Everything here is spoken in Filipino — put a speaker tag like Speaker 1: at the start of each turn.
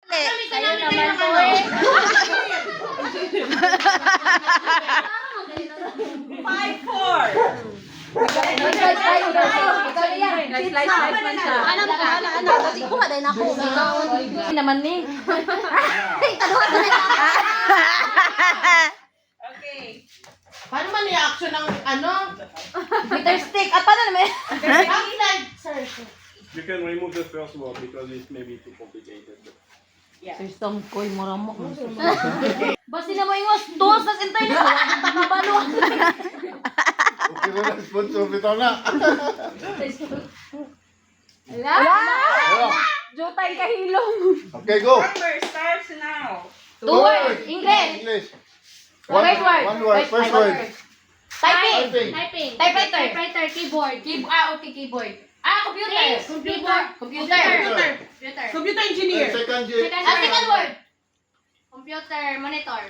Speaker 1: Sa'yo naman po eh.
Speaker 2: 5-4.
Speaker 1: Naman ni.
Speaker 2: Okay.
Speaker 3: Paano man i-action ng ano?
Speaker 1: Bitter stick. At paano naman?
Speaker 3: Sir.
Speaker 4: You can remove the first word because it may be too complicated.
Speaker 1: Sir Sangkoy, maramo. Basta na mo ingos. Tuwas na sintay na. Mabalo.
Speaker 5: Okay na lang, sponsor bitaw na.
Speaker 1: Ala! Jutay kahilom.
Speaker 5: Okay, go.
Speaker 2: Number starts now.
Speaker 1: 2 words. English.
Speaker 5: English.
Speaker 1: First word.
Speaker 5: One word. First word.
Speaker 1: Typing.
Speaker 5: Typing.
Speaker 1: Typewriter. Keyboard. Okay, keyboard. Computer. Computer.
Speaker 3: Computer engineer.
Speaker 5: Second
Speaker 1: Second word. Computer monitor.